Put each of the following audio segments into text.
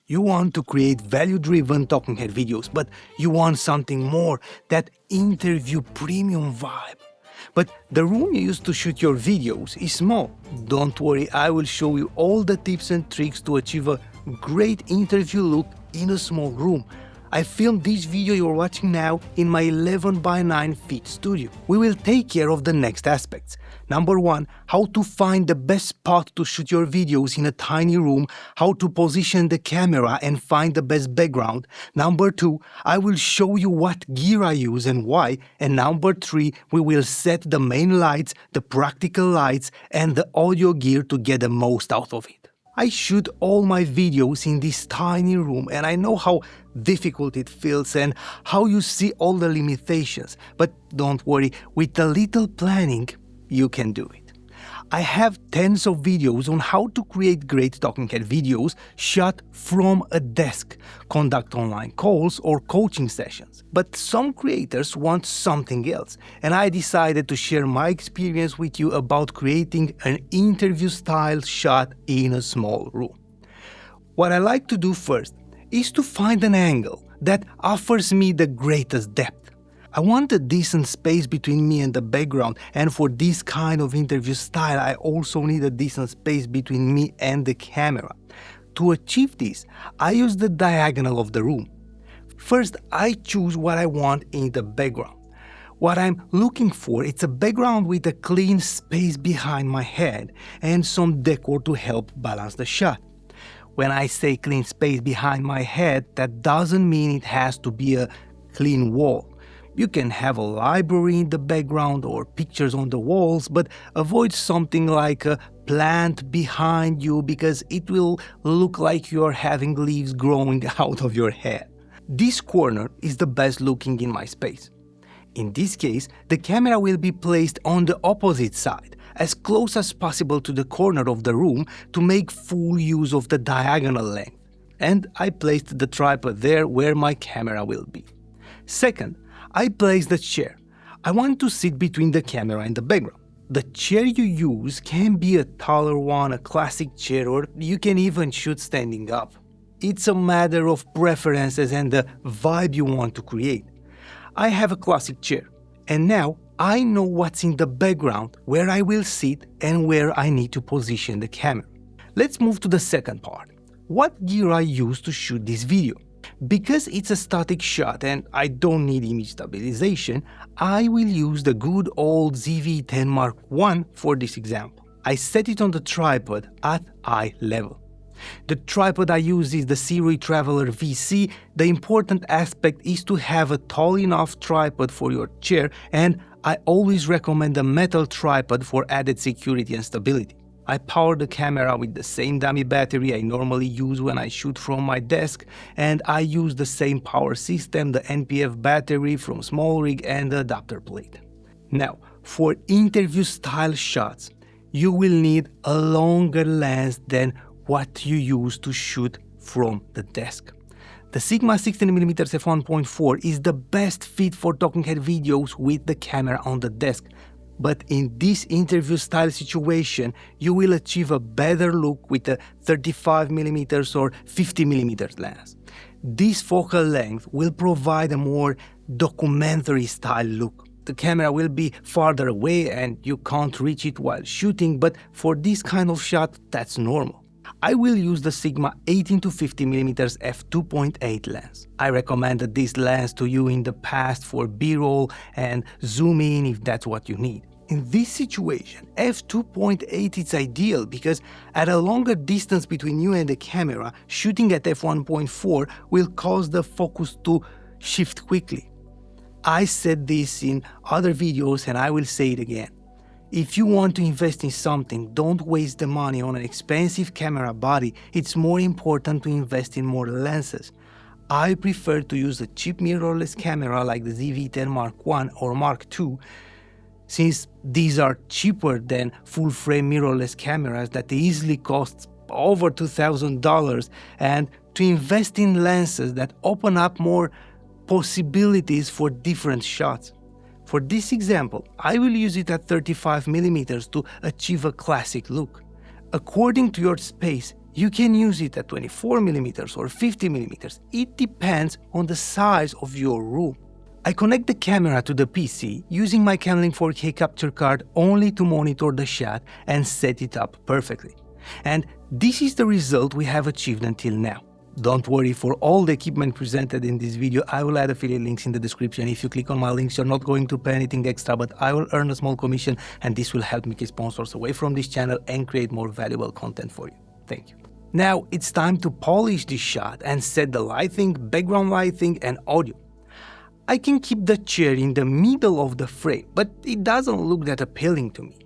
You want to create value-driven talking head videos, but you want something more, that interview premium vibe. But the room you use to shoot your videos is small. Don't worry, I will show you all the tips and tricks to achieve a great interview look in a small room. I filmed this video you're watching now in my 11 by 9 feet studio. We will take care of the next aspects. Number 1, how to find the best spot to shoot your videos in a tiny room, how to position the camera and find the best background. Number 2, I will show you what gear I use and why. And number 3, we will set the main lights, the practical lights and the audio gear to get the most out of it. I shoot all my videos in this tiny room and I know how difficult it feels and how you see all the limitations. But don't worry, with a little planning, you can do it. I have tens of videos on how to create great talking head videos shot from a desk, conduct online calls or coaching sessions. But some creators want something else, and I decided to share my experience with you about creating an interview style shot in a small room. What I like to do first is to find an angle that offers me the greatest depth. I want a decent space between me and the background, and for this kind of interview style I also need a decent space between me and the camera. To achieve this, I use the diagonal of the room. First, I choose what I want in the background. What I'm looking for is a background with a clean space behind my head and some decor to help balance the shot. When I say clean space behind my head, that doesn't mean it has to be a clean wall. You can have a library in the background or pictures on the walls, but avoid something like a plant behind you because it will look like you're having leaves growing out of your head. This corner is the best looking in my space. In this case, the camera will be placed on the opposite side, as close as possible to the corner of the room to make full use of the diagonal length. And I placed the tripod there where my camera will be. Second, I place the chair. I want to sit between the camera and the background. The chair you use can be a taller one, a classic chair, or you can even shoot standing up. It's a matter of preferences and the vibe you want to create. I have a classic chair, and now I know what's in the background, where I will sit and where I need to position the camera. Let's move to the second part. What gear I use to shoot this video? Because it's a static shot and I don't need image stabilization, I will use the good old ZV-10 Mark I for this example. I set it on the tripod at eye level. The tripod I use is the Siri Traveler VC. The important aspect is to have a tall enough tripod for your chair, and I always recommend a metal tripod for added security and stability. I power the camera with the same dummy battery I normally use when I shoot from my desk, and I use the same power system, the NPF battery from SmallRig and the adapter plate. Now, for interview style shots, you will need a longer lens than what you use to shoot from the desk. The Sigma 16mm f1.4 is the best fit for talking head videos with the camera on the desk. But in this interview style situation, you will achieve a better look with a 35mm or 50mm lens. This focal length will provide a more documentary style look. The camera will be farther away and you can't reach it while shooting, but for this kind of shot, that's normal. I will use the Sigma 18-50mm f2.8 lens. I recommended this lens to you in the past for B-roll and zoom in if that's what you need. In this situation, f2.8 is ideal because at a longer distance between you and the camera, shooting at f1.4 will cause the focus to shift quickly. I said this in other videos and I will say it again. If you want to invest in something, don't waste the money on an expensive camera body. It's more important to invest in more lenses. I prefer to use a cheap mirrorless camera like the ZV-10 Mark I or Mark II, since these are cheaper than full-frame mirrorless cameras that easily cost over $2,000, and to invest in lenses that open up more possibilities for different shots. For this example, I will use it at 35mm to achieve a classic look. According to your space, You can use it at 24mm or 50mm. It depends on the size of your room. I connect the camera to the PC using my Camlink 4K capture card only to monitor the shot and set it up perfectly. And this is the result we have achieved until now. Don't worry, for all the equipment presented in this video, I will add affiliate links in the description. If you click on my links, you're not going to pay anything extra, but I will earn a small commission, and this will help me keep sponsors away from this channel and create more valuable content for you. Thank you. Now it's time to polish this shot and set the lighting, background lighting, and audio. I can keep the chair in the middle of the frame, but it doesn't look that appealing to me.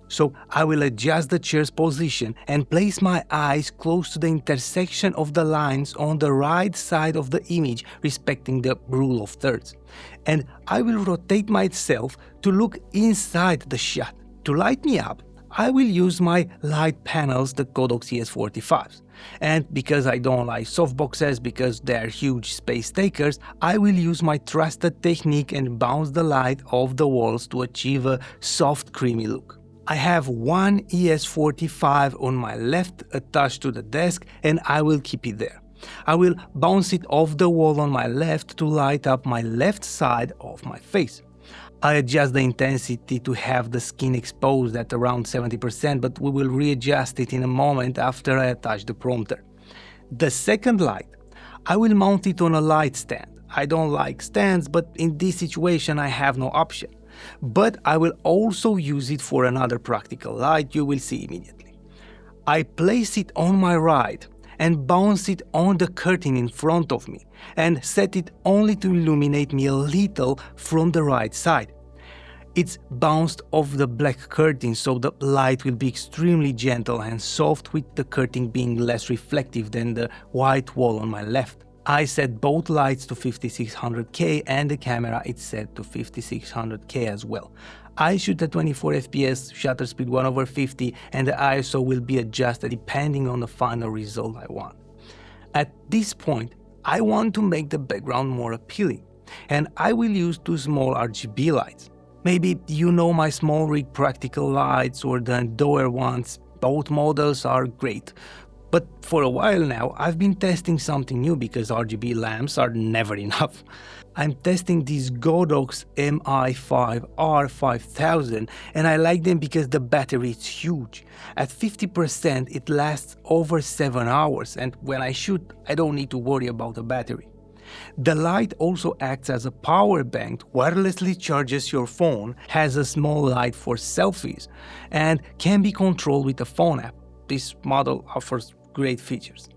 So I will adjust the chair's position and place my eyes close to the intersection of the lines on the right side of the image, respecting the rule of thirds. And I will rotate myself to look inside the shot. To light me up, I will use my light panels, the Godox ES45s. And because I don't like softboxes because they're huge space takers, I will use my trusted technique and bounce the light off the walls to achieve a soft, creamy look. I have one ES45 on my left attached to the desk, and I will keep it there. I will bounce it off the wall on my left to light up my left side of my face. I adjust the intensity to have the skin exposed at around 70%, but we will readjust it in a moment after I attach the prompter. The second light, I will mount it on a light stand. I don't like stands, but in this situation I have no option. But I will also use it for another practical light you will see immediately. I place it on my right and bounce it on the curtain in front of me and set it only to illuminate me a little from the right side. It's bounced off the black curtain, so the light will be extremely gentle and soft, with the curtain being less reflective than the white wall on my left. I set both lights to 5600K and the camera is set to 5600K as well. I shoot at 24 FPS, shutter speed 1/50, and the ISO will be adjusted depending on the final result I want. At this point, I want to make the background more appealing, and I will use two small RGB lights. Maybe you know my small rig practical lights or the No.2 ones. Both models are great. But for a while now, I've been testing something new because RGB lamps are never enough. I'm testing these Godox Mi5 R5000, and I like them because the battery is huge. At 50% it lasts over 7 hours, and when I shoot I don't need to worry about the battery. The light also acts as a power bank, wirelessly charges your phone, has a small light for selfies, and can be controlled with a phone app. This model offers great features.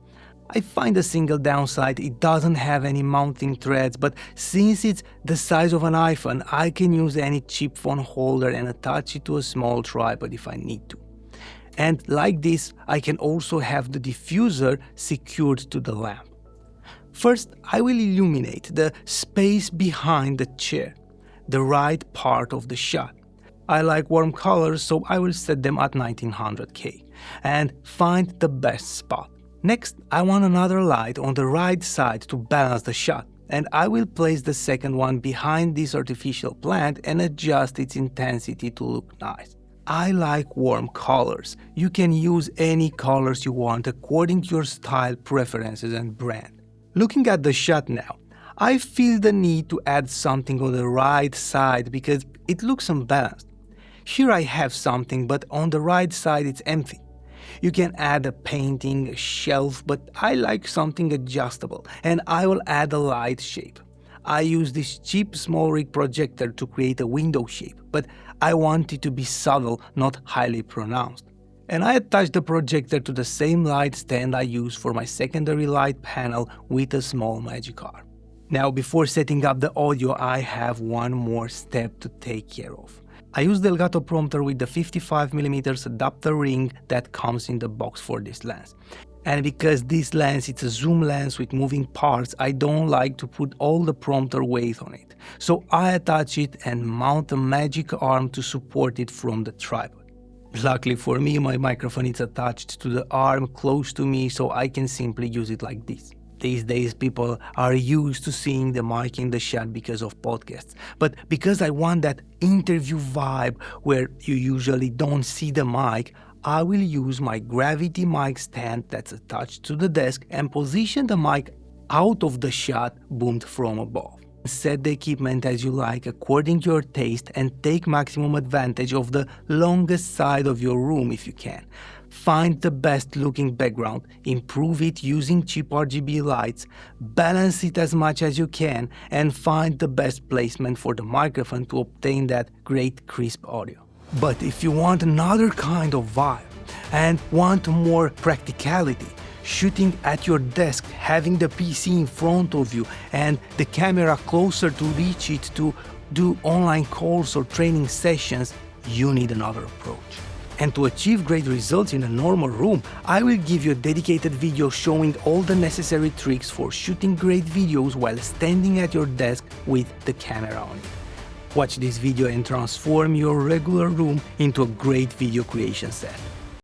I find a single downside: it doesn't have any mounting threads, but since it's the size of an iPhone, I can use any cheap phone holder and attach it to a small tripod if I need to. And like this, I can also have the diffuser secured to the lamp. First, I will illuminate the space behind the chair, the right part of the shot. I like warm colors, so I will set them at 1900K and find the best spot. Next, I want another light on the right side to balance the shot, and I will place the second one behind this artificial plant and adjust its intensity to look nice. I like warm colors. You can use any colors you want according to your style preferences and brand. Looking at the shot now, I feel the need to add something on the right side because it looks unbalanced. Here I have something, but on the right side it's empty. You can add a painting, a shelf, but I like something adjustable, and I will add a light shape. I use this cheap small rig projector to create a window shape, but I want it to be subtle, not highly pronounced. And I attach the projector to the same light stand I use for my secondary light panel with a small magic arm. Now, before setting up the audio, I have one more step to take care of. I use the Elgato prompter with the 55mm adapter ring that comes in the box for this lens. And because this lens is a zoom lens with moving parts, I don't like to put all the prompter weight on it. So I attach it and mount a magic arm to support it from the tripod. Luckily for me, my microphone is attached to the arm close to me, so I can simply use it like this. These days people are used to seeing the mic in the shot because of podcasts, but because I want that interview vibe where you usually don't see the mic, I will use my gravity mic stand that's attached to the desk and position the mic out of the shot boomed from above. Set the equipment as you like according to your taste and take maximum advantage of the longest side of your room if you can. Find the best looking background, improve it using cheap RGB lights, balance it as much as you can, and find the best placement for the microphone to obtain that great crisp audio. But if you want another kind of vibe and want more practicality, shooting at your desk, having the PC in front of you and the camera closer to reach it to do online calls or training sessions, you need another approach. And to achieve great results in a normal room, I will give you a dedicated video showing all the necessary tricks for shooting great videos while standing at your desk with the camera on you. Watch this video and transform your regular room into a great video creation set.